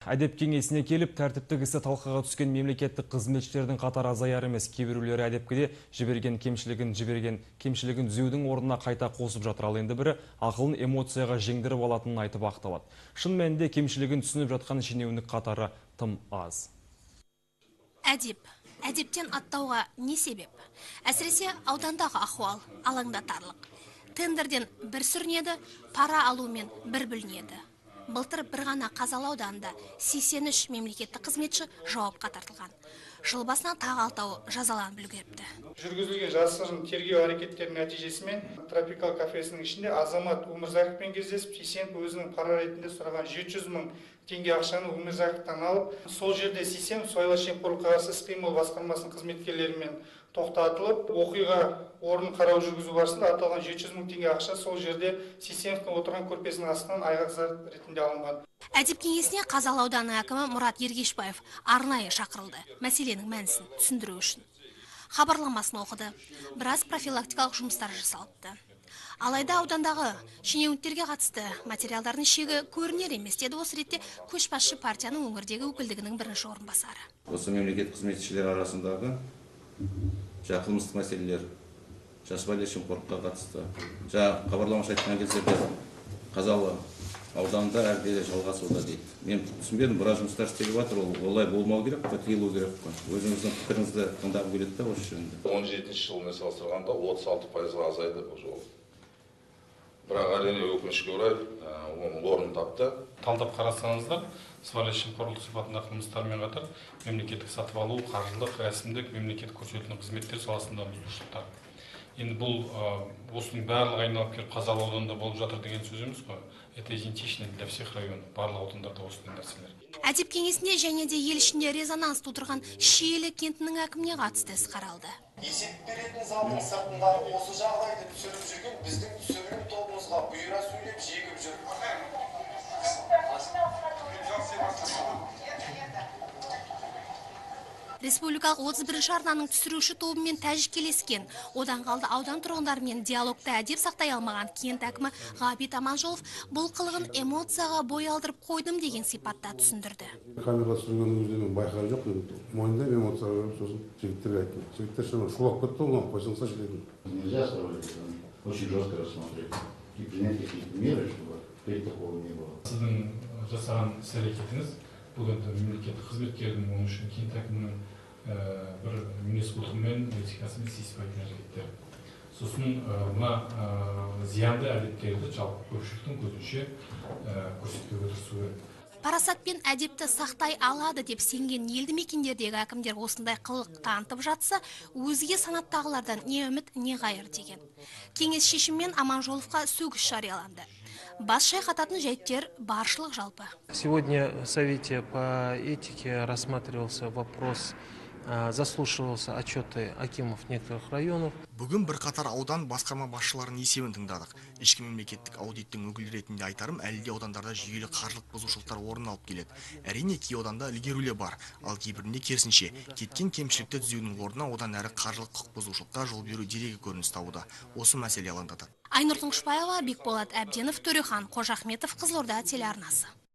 Әдеп кеңесіне келіп, тәртіптік ісі талқыға түскен мемлекеттік қызметшілердің қатары азаяр емес. Кейбіреулері әдепкеде кемшілігін түзеудің орнына қайта қосып жатыр. Ал енді бірі ақылын эмоцияға жеңдіріп алатынын айтып ақталады. Шын мәнінде кемшілігін түсініп жатқан шенеунік қатары тым аз. Әдептен аттауға не себеп? Әсіресе аудандағы ахуал алаңдатарлық. Тендерден бір сүрінеді, пара алумен бір бүлінеді. Былтыр бір ғана Қазалы ауданында 83 мемлекеттік қызметші жауапқа тартылған. Жыл басынан тағы 6-ы жазаланып үлгеріпті. Жүргізілген жасырын тергеу әрекеттерінің нәтижесімен Тропикал кафесінің ішінде азамат Өмірзақовпен кездесіп, Сисенов өзінің пара ретінде сұраған 700 мың теңге ақшаны Өмірзақовтан алып, сол жерде Сисенов сыбайлас жемқорлыққа қарсы іс-қимыл басқармасының қызметкерлерімен тоқтатылып, оқиға орнын қарау жүргізу барысында аталған 700 мың теңге ақша сол жерде Сисеновтың отырған көрпесінің астынан айғақ ретінде алынған. Әдеп кеңесіне Қазалы ауданының әкімі Мұрат Ергешбаев арнайы шақырылды, мәселенің мәнісін түсіндіру үшін. Хабарламасын оқыды, біраз профилактикалық жұмыстар жасалыпты. Алайда аудандағы шенеуніктерге қатысты материалдардың шегі көрінер емес, деді осы ретте көшбасшы партияның өңірдегі өкілдігінің бірінші орынбасары. Осы мемлекет қызметшілер арасындағы қылмыстық мәселелер, сыбайлас жемқорлыққа қатысты хабарламашы айтқан кезде Қазалы ауданында әрі жалғасуда дейді. Мен түсінбедім, біраз жұмыстар істеліп жатыр, олай болмау керек, тыйылу керек қой. Өзіңіздің пікіріңізді тыңдап келеді де осы жөнінде. 17 жылмен салыстырғанда 36%-ға азайды бұл жол. Бірақ әрине өкінішке орай оның орнын тапты. Талдап қарасаңыздар, сыбайлас жемқорлық сипатындағы қылмыстармен қатар мемлекеттік сатып алу, қаржылық, рәсімдік, мемлекеттік көрсетілетін қызметтер саласында бұзушылықтар. Енді бұл осының барлығы айналып келіп Қазалы ауданында болып жатыр деген сөз емес қой. Это идентично для всех районов, барлық аудандарда осындай нәрселер. Әдеп кеңесінде және де ел ішінде резонанс тудырған Шиелі кентінің әкіміне қатысты іс қаралды. Есеп беретін залдың сыртында осы жағдайды түсіріп жүрген біздің түсірілім тобымызға бұйыра сөйлеп жегіп жүр. Республикалық 31-ші арнаның түсіруші тобымен тәжікелескен, одан қалды аудан тұрғындарымен диалогта әдеп сақтай алмаған кент әкімі Ғабит Аманжолов бұл қылығын эмоцияға бой алдырып қойдым деген сипатта түсіндірді. Камера түсірген өздерінің байқары жоқ, мойында эмоцияға сосын жігіттерге айттым. Жігіттер шулап кетті, оған қойсаңса жігіттерін. Нельзя очень жестко рассмотреть и принять какие-то меры, чтобы впредь такого не было. Сіздің жасаған іс-әрекетіңіз бұл енді мемлекеттік қызметкердің, оның үшін кент әкімінің бір мінез құлқымен, этикасымен сыйыспайтын әрекеттер. Сосын мына зиянды әдеттерді жалпы көпшіліктің көзінше көрсетпеуге тырысу керек. Парасат пен әдепті сақтай алады деп сенген елді мекендердегі әкімдер осындай қылық танытып жатса, өзге санаттағылардан не үміт, не қайыр деген. Кеңес шешіммен Аманжоловқа сөгіс жарияланды. Бас шайқататын жайттер баршылық жалпы. Сегодня в Совете по этике рассматривался вопрос, заслушивался отчеты акимов некоторых районов. Бүгін бір қатар аудан басқарма басшыларының есебін тыңдадық. Ішкі мемлекеттік аудиттің өкілі ретінде айтарым, әлі де аудандарда жүйелі қаржылық бұзушылықтар орын алып келеді. Әрине кей ауданда ілгерулер бар, ал кейбірінде керісінше кеткен кемшілікті түзеудің орнына одан әрі қаржылық құқық бұзушылыққа жол беру дерегі көрініс табуда. Осы мәселе алаңдатады. Айнұр Тұңғышбаева, Бекболат Әбденов, Төрехан Қожахметов, Қызылорда телеарнасы.